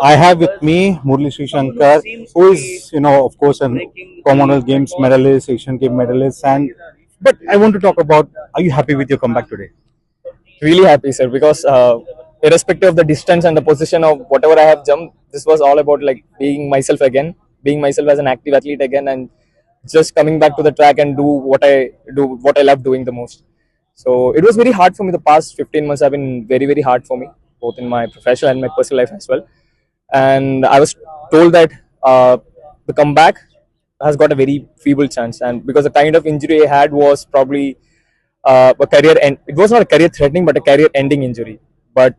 I have with me Murali Sreeshankar, who is, of course, a Commonwealth Games medalist, Asian Games medalist, and but I want to talk about. Are you happy with your comeback today? Really happy, sir, because irrespective of the distance and the position of whatever I have jumped, this was all about like being myself again, being myself as an active athlete again, and just coming back to the track and what I love doing the most. So it was very hard for me. The past 15 months have been very, very hard for me, both in my professional and my personal life as well. And I was told that the comeback has got a very feeble chance, and because the kind of injury I had was probably a career end. It was not a career threatening, but a career ending injury. But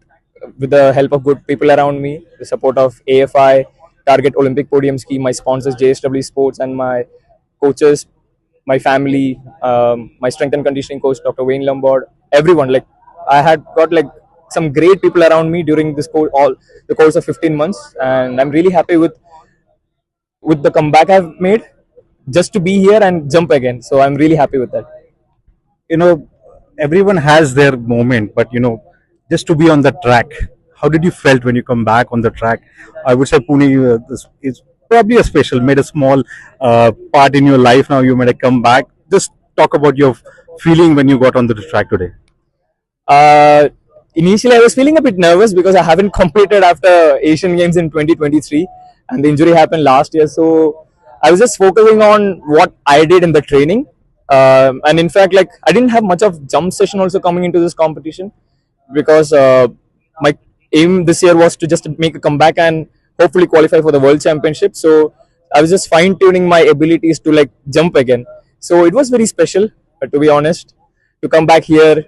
with the help of good people around me, the support of AFI, Target Olympic Podium Scheme, my sponsors JSW Sports, and my coaches, my family, my strength and conditioning coach Dr. Wayne Lombard, everyone. Like I had got like some great people around me during this all the course of 15 months, and I'm really happy with the comeback I've made just to be here and jump again. So I'm really happy with that. You know, everyone has their moment, but just to be on the track. How did you felt when you come back on the track? I would say Pune this is probably a special, made a small part in your life. Now you made a comeback. Just talk about your feeling when you got on the track today. Uh, Initially, I was feeling a bit nervous because I haven't competed after Asian Games in 2023, and the injury happened last year. So I was just focusing on what I did in the training, and in fact, like I didn't have much of jump session also coming into this competition because my aim this year was to just make a comeback and hopefully qualify for the World Championship. So I was just fine tuning my abilities to like jump again. So it was very special, to be honest, to come back here,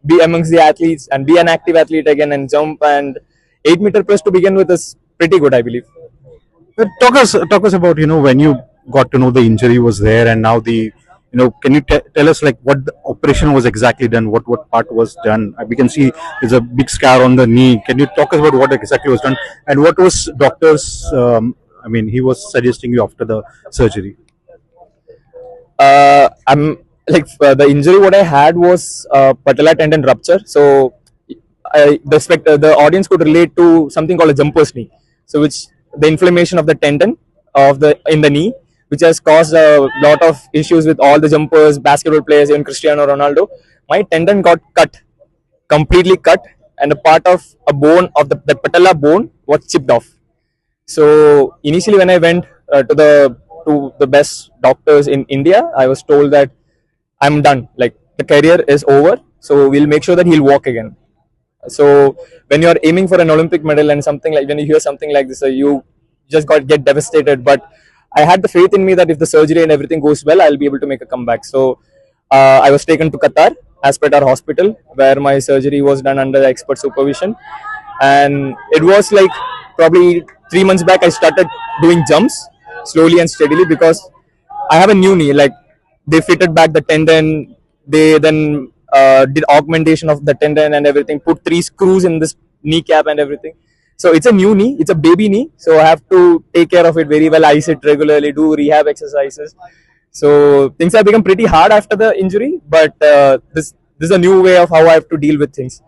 be amongst the athletes and be an active athlete again and jump, and 8 meter plus to begin with is pretty good, I believe. But talk us about when you got to know the injury was there, and now can you tell us like what the operation was exactly done, what part was done? We can see there's a big scar on the knee. Can you talk us about what exactly was done and what was doctors? He was suggesting you after the surgery. I'm like the injury what I had was patella tendon rupture. So the audience could relate to something called a jumper's knee. So which the inflammation of the tendon of the in the knee, which has caused a lot of issues with all the jumpers, basketball players, even Cristiano Ronaldo. My tendon got cut, completely cut, and a part of a bone of the patella bone was chipped off. So initially, when I went to the best doctors in India, I was told that I'm done. Like the career is over. So we'll make sure that he'll walk again. So when you're aiming for an Olympic medal and something like when you hear something like this, you just get devastated. But I had the faith in me that if the surgery and everything goes well, I'll be able to make a comeback. So I was taken to Qatar as per our hospital, where my surgery was done under expert supervision, and it was like probably 3 months back I started doing jumps slowly and steadily because I have a new knee. Like they fitted back the tendon, they then did augmentation of the tendon and everything, put 3 screws in this kneecap and everything. So it's a new knee, it's a baby knee, so I have to take care of it very well. I sit regularly, do rehab exercises. So things have become pretty hard after the injury, but this is a new way of how I have to deal with things.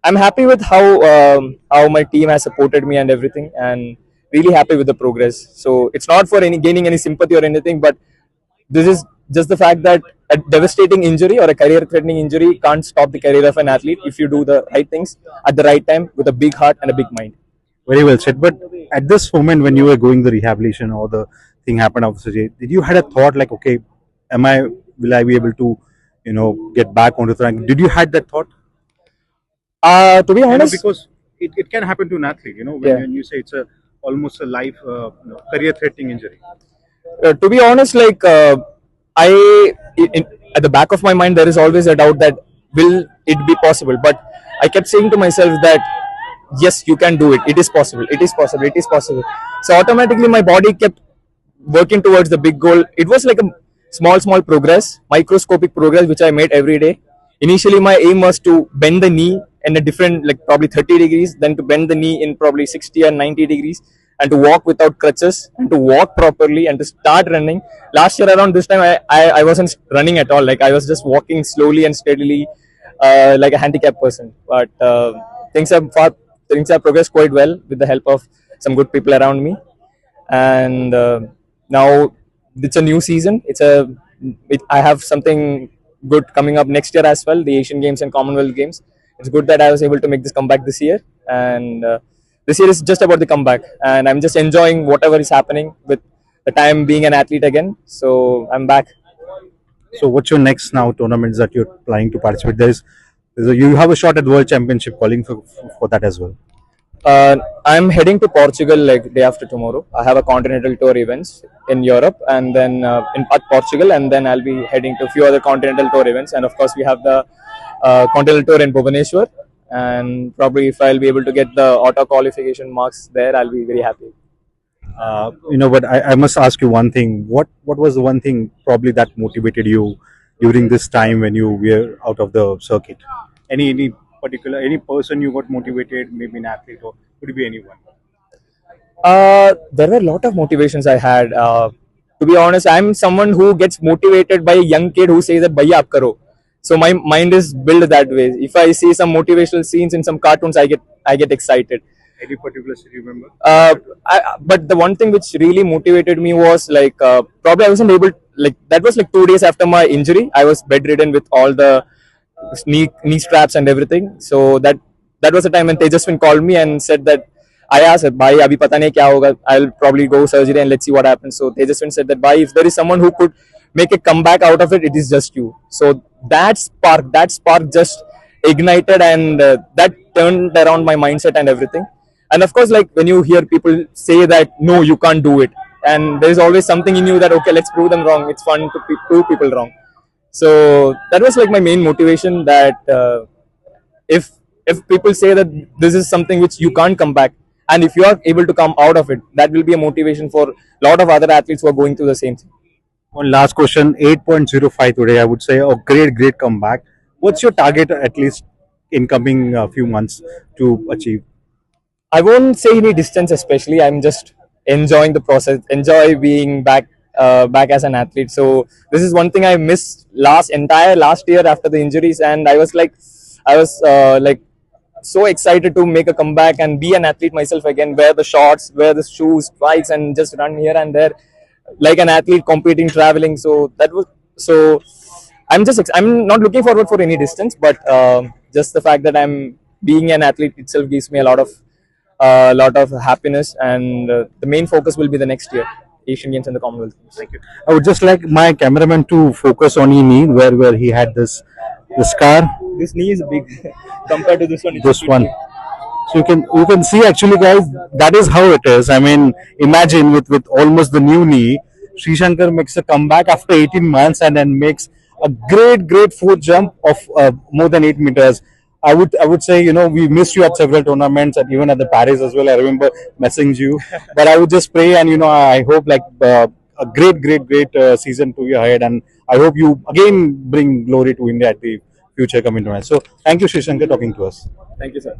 I'm happy with how my team has supported me and everything, and really happy with the progress. So it's not for any gaining any sympathy or anything, but this is just the fact that a devastating injury or a career-threatening injury can't stop the career of an athlete if you do the right things at the right time with a big heart and a big mind. Very well said. But at this moment, when you were going the rehabilitation or the thing happened after surgery, did you had a thought like, okay, will I be able to, get back onto the track? Did you had that thought? To be honest, Because it can happen to an athlete. yeah. When you say it's a almost a life, career-threatening injury. To be honest, like at the back of my mind, there is always a doubt that will it be possible. But I kept saying to myself that yes, you can do it. It is possible. It is possible. It is possible. So automatically, my body kept working towards the big goal. It was like a small progress, microscopic progress, which I made every day. Initially, my aim was to bend the knee in a different, like probably 30 degrees, then to bend the knee in probably 60 or 90 degrees, and to walk without crutches, and to walk properly, and to start running. Last year around this time, I wasn't running at all. Like I was just walking slowly and steadily, like a handicapped person. But things have progressed quite well with the help of some good people around me, and now it's a new season. I have something good coming up next year as well, the Asian Games and Commonwealth Games. It's good that I was able to make this comeback this year, and this year is just about the comeback, and I'm just enjoying whatever is happening with the time being an athlete again. So I'm back. So what's your next now tournaments that you're planning to participate? You have a shot at the World Championship, calling for that as well. I'm heading to Portugal like day after tomorrow. I have a continental tour events in Europe, and then at Portugal, and then I'll be heading to a few other continental tour events. And of course, we have the continental tour in Bhubaneswar. And probably if I'll be able to get the auto qualification marks there, I'll be very happy. But I must ask you one thing. What was the one thing probably that motivated you during this time when you were out of the circuit? Any person you got motivated, maybe an athlete, or could it be anyone? There were a lot of motivations I had. To be honest, I'm someone who gets motivated by a young kid who says that "Bhaiya, aap karo." So my mind is built that way. If I see some motivational scenes in some cartoons, I get excited. Any particular city you remember? But the one thing which really motivated me was like probably I wasn't able, like that was like 2 days after my injury. I was bedridden with all the knee straps and everything. So that was the time when Tejaswin called me and said that I asked, "Bhai, abhi pata nahi kya hoga. I'll probably go surgery and let's see what happens." So Tejaswin said that, "Bhai, if there is someone who could make a comeback out of it, it is just you." So that spark just ignited, and that turned around my mindset and everything. And of course, like when you hear people say that no, you can't do it, and there is always something in you that okay, let's prove them wrong. It's fun to prove people wrong. So that was like my main motivation. That if people say that this is something which you can't come back, and if you are able to come out of it, that will be a motivation for a lot of other athletes who are going through the same thing. One last question: 8.05 today. I would say a great comeback. What's your target at least in coming few months to achieve? I won't say any distance, especially. I'm just enjoying the process, enjoy being back as an athlete. So this is one thing I missed entire last year after the injuries, and I was like so excited to make a comeback and be an athlete myself again. Wear the shorts, wear the shoes, bikes, and just run here and there like an athlete competing, traveling. So that was so. I'm not looking forward for any distance, but just the fact that I'm being an athlete itself gives me a lot of happiness, and the main focus will be the next year Asian Games and the Commonwealth Games. Thank you. I would just like my cameraman to focus on his knee, where he had this scar. This knee is big compared to this one. This one. So you can see actually, guys, that is how it is. I mean, imagine with almost the new knee, Sreeshankar makes a comeback after 18 months and then makes a great foot jump of more than 8 meters. I would say, we missed you at several tournaments and even at the Paris as well. I remember messaging you, but I would just pray, and I hope like a great season to you ahead, and I hope you again bring glory to India at the future coming tournament. So thank you, Sreeshankar, talking to us. Thank you, sir.